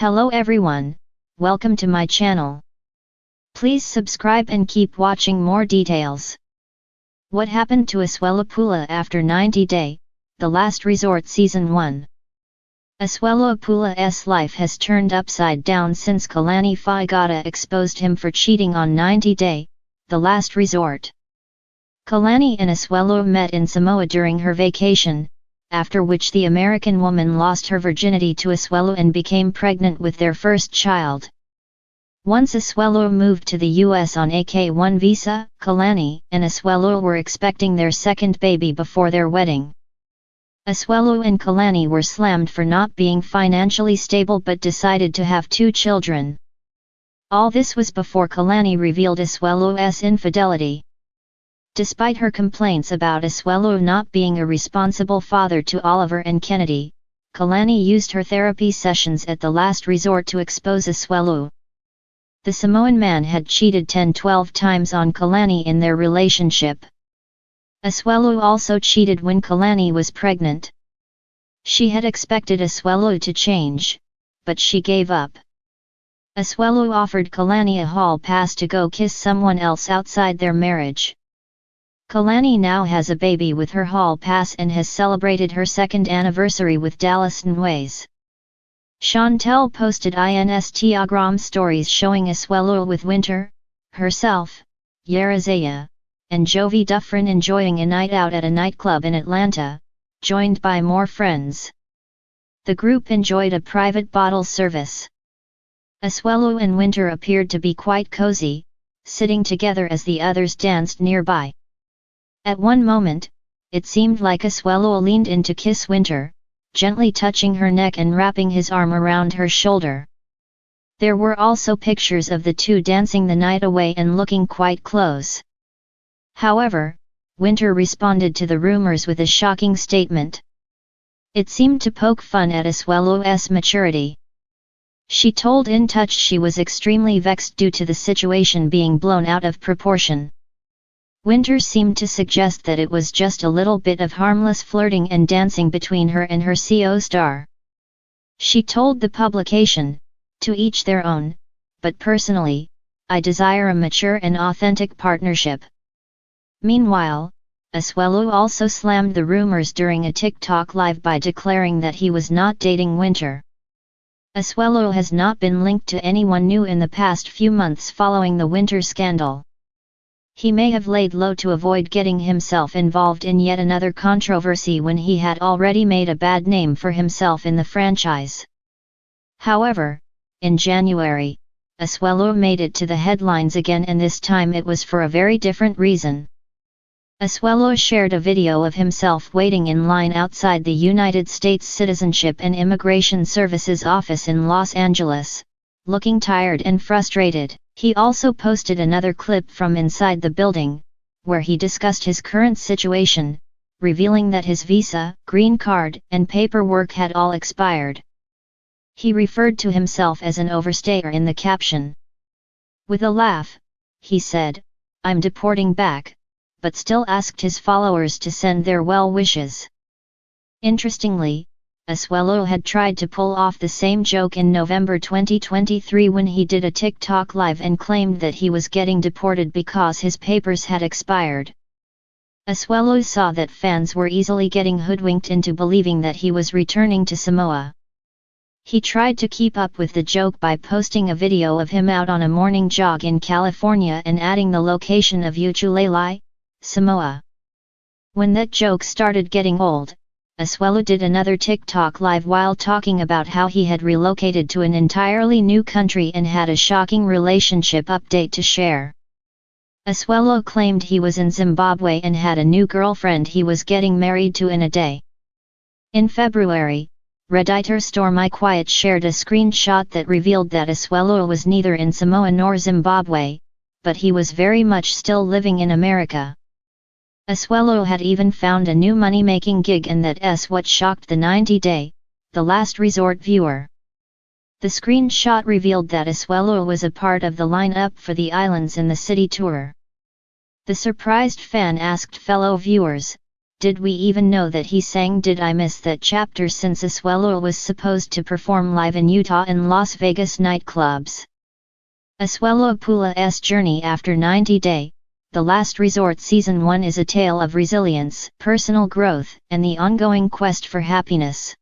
Hello everyone, welcome to my channel. Please subscribe and keep watching more details. What happened to Asuelu Pulaa after 90 Day, The Last Resort Season 1? Asuelu Pulaa's life has turned upside down since Kalani Faigata exposed him for cheating on 90 Day, The Last Resort. Kalani and Asuelu met in Samoa during her vacation, after which the American woman lost her virginity to Asuelu and became pregnant with their first child. Once Asuelu moved to the US on a K-1 visa, Kalani and Asuelu were expecting their second baby before their wedding. Asuelu and Kalani were slammed for not being financially stable but decided to have 2 children. All this was before Kalani revealed Asuelu's infidelity. Despite her complaints about Asuelu not being a responsible father to Oliver and Kennedy, Kalani used her therapy sessions at the last resort to expose Asuelu. The Samoan man had cheated 10-12 times on Kalani in their relationship. Asuelu also cheated when Kalani was pregnant. She had expected Asuelu to change, but she gave up. Asuelu offered Kalani a hall pass to go kiss someone else outside their marriage. Kalani now has a baby with her hall pass and has celebrated her second anniversary with Dallas Nways. Chantel posted Instagram stories showing Asuelu with Winter, herself, Yerazaya, and Jovi Dufresne enjoying a night out at a nightclub in Atlanta, joined by more friends. The group enjoyed a private bottle service. Asuelu and Winter appeared to be quite cozy, sitting together as the others danced nearby. At one moment, it seemed like Asuelu leaned in to kiss Winter, gently touching her neck and wrapping his arm around her shoulder. There were also pictures of the two dancing the night away and looking quite close. However, Winter responded to the rumors with a shocking statement. It seemed to poke fun at Asuelu's maturity. She told In Touch she was extremely vexed due to the situation being blown out of proportion. Winter seemed to suggest that it was just a little bit of harmless flirting and dancing between her and her co-star. She told the publication, "To each their own, but personally, I desire a mature and authentic partnership." Meanwhile, Asuelu also slammed the rumors during a TikTok live by declaring that he was not dating Winter. Asuelu has not been linked to anyone new in the past few months following the Winter scandal. He may have laid low to avoid getting himself involved in yet another controversy when he had already made a bad name for himself in the franchise. However, in January, Asuelu made it to the headlines again, and this time it was for a very different reason. Asuelu shared a video of himself waiting in line outside the United States Citizenship and Immigration Services office in Los Angeles, looking tired and frustrated. He also posted another clip from inside the building, where he discussed his current situation, revealing that his visa, green card, and paperwork had all expired. He referred to himself as an overstayer in the caption. With a laugh, he said, "I'm deporting back," but still asked his followers to send their well wishes. Interestingly, Asuelu had tried to pull off the same joke in November 2023 when he did a TikTok live and claimed that he was getting deported because his papers had expired. Asuelu saw that fans were easily getting hoodwinked into believing that he was returning to Samoa. He tried to keep up with the joke by posting a video of him out on a morning jog in California and adding the location of Ukulele, Samoa. When that joke started getting old, Asuelu did another TikTok live while talking about how he had relocated to an entirely new country and had a shocking relationship update to share. Asuelu claimed he was in Zimbabwe and had a new girlfriend he was getting married to in a day. In February, Redditor Stormy Quiet shared a screenshot that revealed that Asuelu was neither in Samoa nor Zimbabwe, but he was very much still living in America. Asuelu had even found a new money-making gig, and that's what shocked the 90 Day, The Last Resort viewer. The screenshot revealed that Asuelu was a part of the lineup for the Islands in the City tour. The surprised fan asked fellow viewers, Did we even know that he sang? Did I miss that chapter? Since Asuelu was supposed to perform live in Utah and Las Vegas nightclubs. Asuelu Pulaa's journey after 90 Day, The Last Resort Season 1 is a tale of resilience, personal growth, and the ongoing quest for happiness.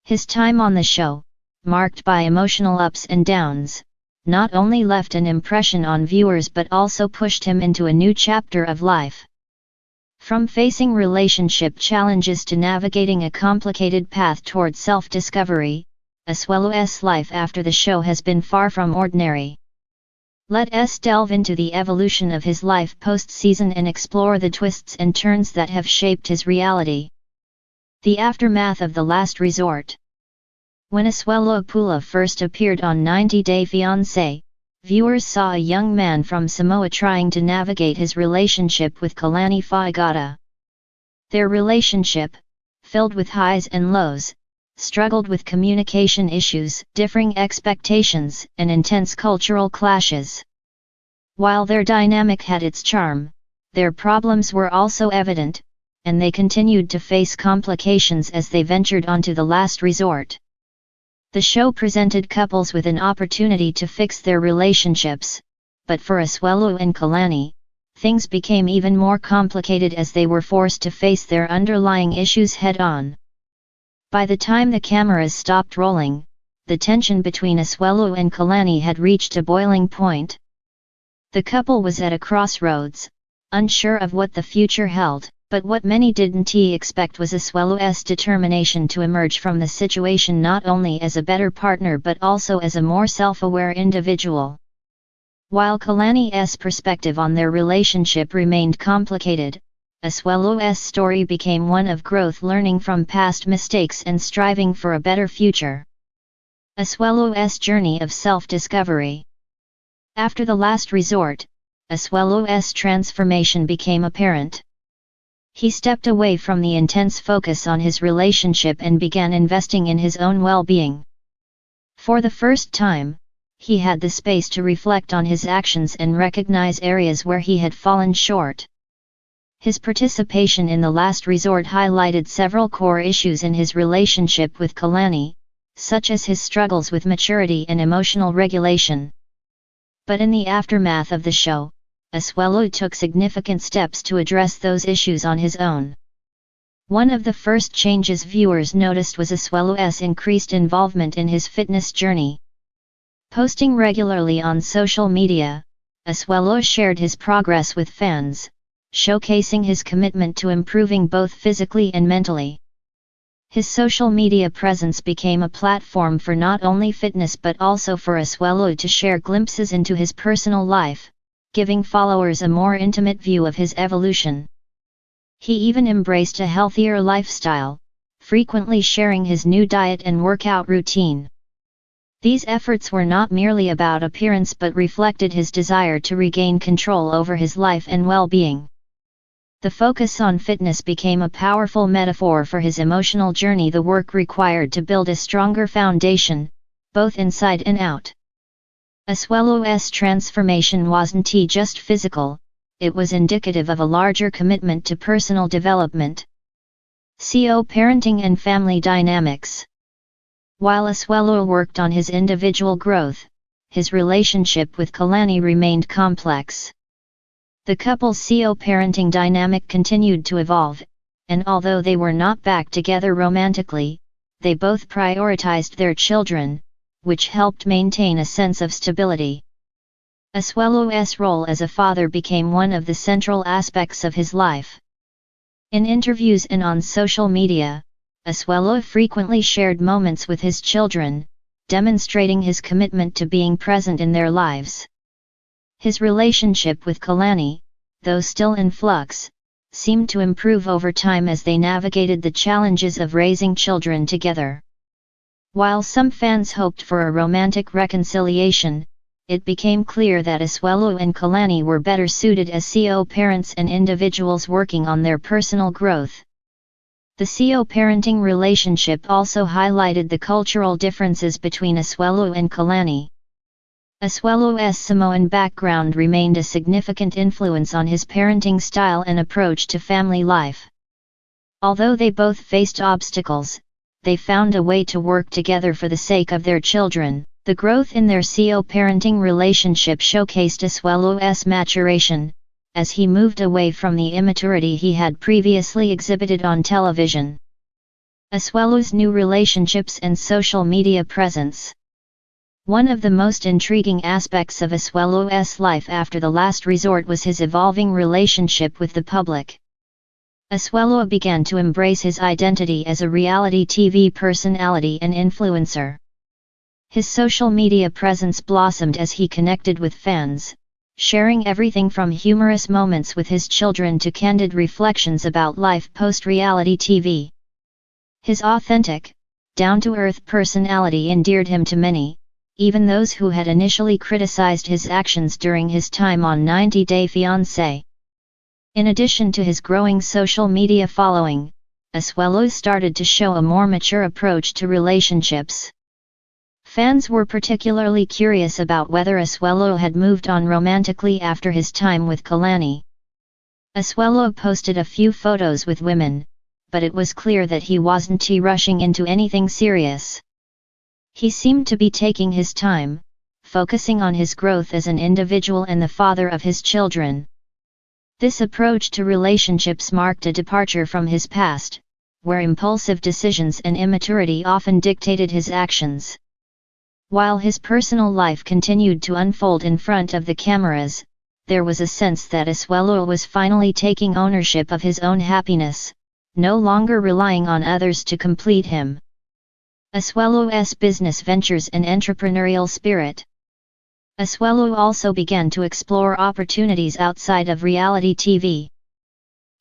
His time on the show, marked by emotional ups and downs, not only left an impression on viewers but also pushed him into a new chapter of life. From facing relationship challenges to navigating a complicated path toward self-discovery, Asuelu's life after the show has been far from ordinary. Let us delve into the evolution of his life post-season and explore the twists and turns that have shaped his reality. The aftermath of The Last Resort. When Asuelu Pulaa first appeared on 90 Day Fiancé, viewers saw a young man from Samoa trying to navigate his relationship with Kalani Faigata. Their relationship, filled with highs and lows, struggled with communication issues, differing expectations, and intense cultural clashes. While their dynamic had its charm, their problems were also evident, and they continued to face complications as they ventured onto The Last Resort. The show presented couples with an opportunity to fix their relationships, but for Asuelu and Kalani, things became even more complicated as they were forced to face their underlying issues head-on. By the time the cameras stopped rolling, the tension between Asuelu and Kalani had reached a boiling point. The couple was at a crossroads, unsure of what the future held. But what many didn't expect was Asuelu's determination to emerge from the situation not only as a better partner but also as a more self-aware individual. While Kalani's perspective on their relationship remained complicated, Asuelu's story became one of growth, learning from past mistakes and striving for a better future. Asuelu's journey of self-discovery. After The Last Resort, Asuelu's transformation became apparent. He stepped away from the intense focus on his relationship and began investing in his own well-being. For the first time, he had the space to reflect on his actions and recognize areas where he had fallen short. His participation in The Last Resort highlighted several core issues in his relationship with Kalani, such as his struggles with maturity and emotional regulation. But in the aftermath of the show, Asuelu took significant steps to address those issues on his own. One of the first changes viewers noticed was Asuelu's increased involvement in his fitness journey. Posting regularly on social media, Asuelu shared his progress with fans, showcasing his commitment to improving both physically and mentally. His social media presence became a platform for not only fitness but also for Asuelu to share glimpses into his personal life, giving followers a more intimate view of his evolution. He even embraced a healthier lifestyle, frequently sharing his new diet and workout routine. These efforts were not merely about appearance but reflected his desire to regain control over his life and well-being. The focus on fitness became a powerful metaphor for his emotional journey, the work required to build a stronger foundation, both inside and out. Asuelu's transformation wasn't just physical, it was indicative of a larger commitment to personal development. Parenting and family dynamics. While Asuelu worked on his individual growth, his relationship with Kalani remained complex. The couple's parenting dynamic continued to evolve, and although they were not back together romantically, they both prioritized their children, which helped maintain a sense of stability. Asuelu's role as a father became one of the central aspects of his life. In interviews and on social media, Asuelu frequently shared moments with his children, demonstrating his commitment to being present in their lives. His relationship with Kalani, though still in flux, seemed to improve over time as they navigated the challenges of raising children together. While some fans hoped for a romantic reconciliation, it became clear that Asuelu and Kalani were better suited as parents and individuals working on their personal growth. The parenting relationship also highlighted the cultural differences between Asuelu and Kalani. Asuelu's Samoan background remained a significant influence on his parenting style and approach to family life. Although they both faced obstacles, they found a way to work together for the sake of their children. The growth in their co-parenting relationship showcased Asuelu's maturation, as he moved away from the immaturity he had previously exhibited on television. Asuelu's new relationships and social media presence. One of the most intriguing aspects of Asuelu's life after the last resort was his evolving relationship with the public. Asuelu began to embrace his identity as a reality TV personality and influencer. His social media presence blossomed as he connected with fans, sharing everything from humorous moments with his children to candid reflections about life post-reality TV. His authentic, down-to-earth personality endeared him to many, even those who had initially criticized his actions during his time on 90 Day Fiancé. In addition to his growing social media following, Asuelu started to show a more mature approach to relationships. Fans were particularly curious about whether Asuelu had moved on romantically after his time with Kalani. Asuelu posted a few photos with women, but it was clear that he wasn't rushing into anything serious. He seemed to be taking his time, focusing on his growth as an individual and the father of his children. This approach to relationships marked a departure from his past, where impulsive decisions and immaturity often dictated his actions. While his personal life continued to unfold in front of the cameras, there was a sense that Asuelu was finally taking ownership of his own happiness, no longer relying on others to complete him. Asuelu's business ventures and entrepreneurial spirit. Asuelu also began to explore opportunities outside of reality TV.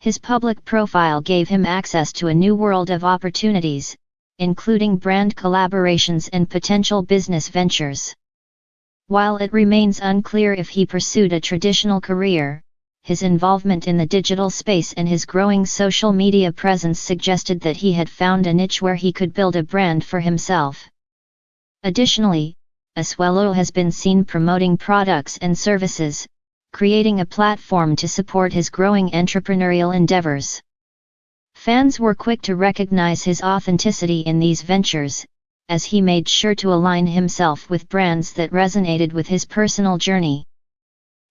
His public profile gave him access to a new world of opportunities, including brand collaborations and potential business ventures. While it remains unclear if he pursued a traditional career, his involvement in the digital space and his growing social media presence suggested that he had found a niche where he could build a brand for himself. Additionally, Asuelu has been seen promoting products and services, creating a platform to support his growing entrepreneurial endeavors. Fans were quick to recognize his authenticity in these ventures, as he made sure to align himself with brands that resonated with his personal journey.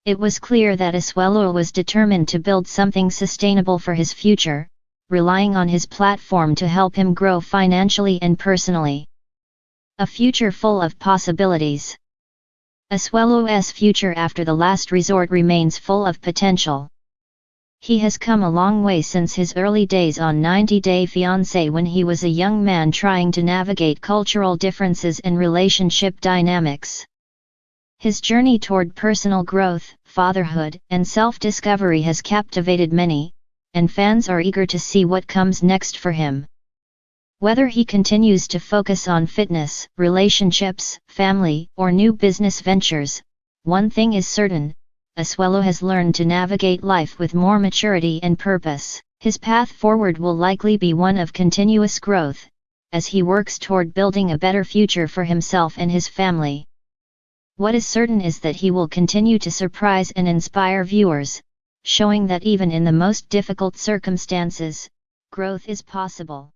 It was clear that Asuelu was determined to build something sustainable for his future, relying on his platform to help him grow financially and personally. A future full of possibilities. Asuelu's future after the last resort remains full of potential. He has come a long way since his early days on 90 Day Fiancé when he was a young man trying to navigate cultural differences and relationship dynamics. His journey toward personal growth, fatherhood, and self-discovery has captivated many, and fans are eager to see what comes next for him. Whether he continues to focus on fitness, relationships, family, or new business ventures, one thing is certain: Asuelu has learned to navigate life with more maturity and purpose. His path forward will likely be one of continuous growth, as he works toward building a better future for himself and his family. What is certain is that he will continue to surprise and inspire viewers, showing that even in the most difficult circumstances, growth is possible.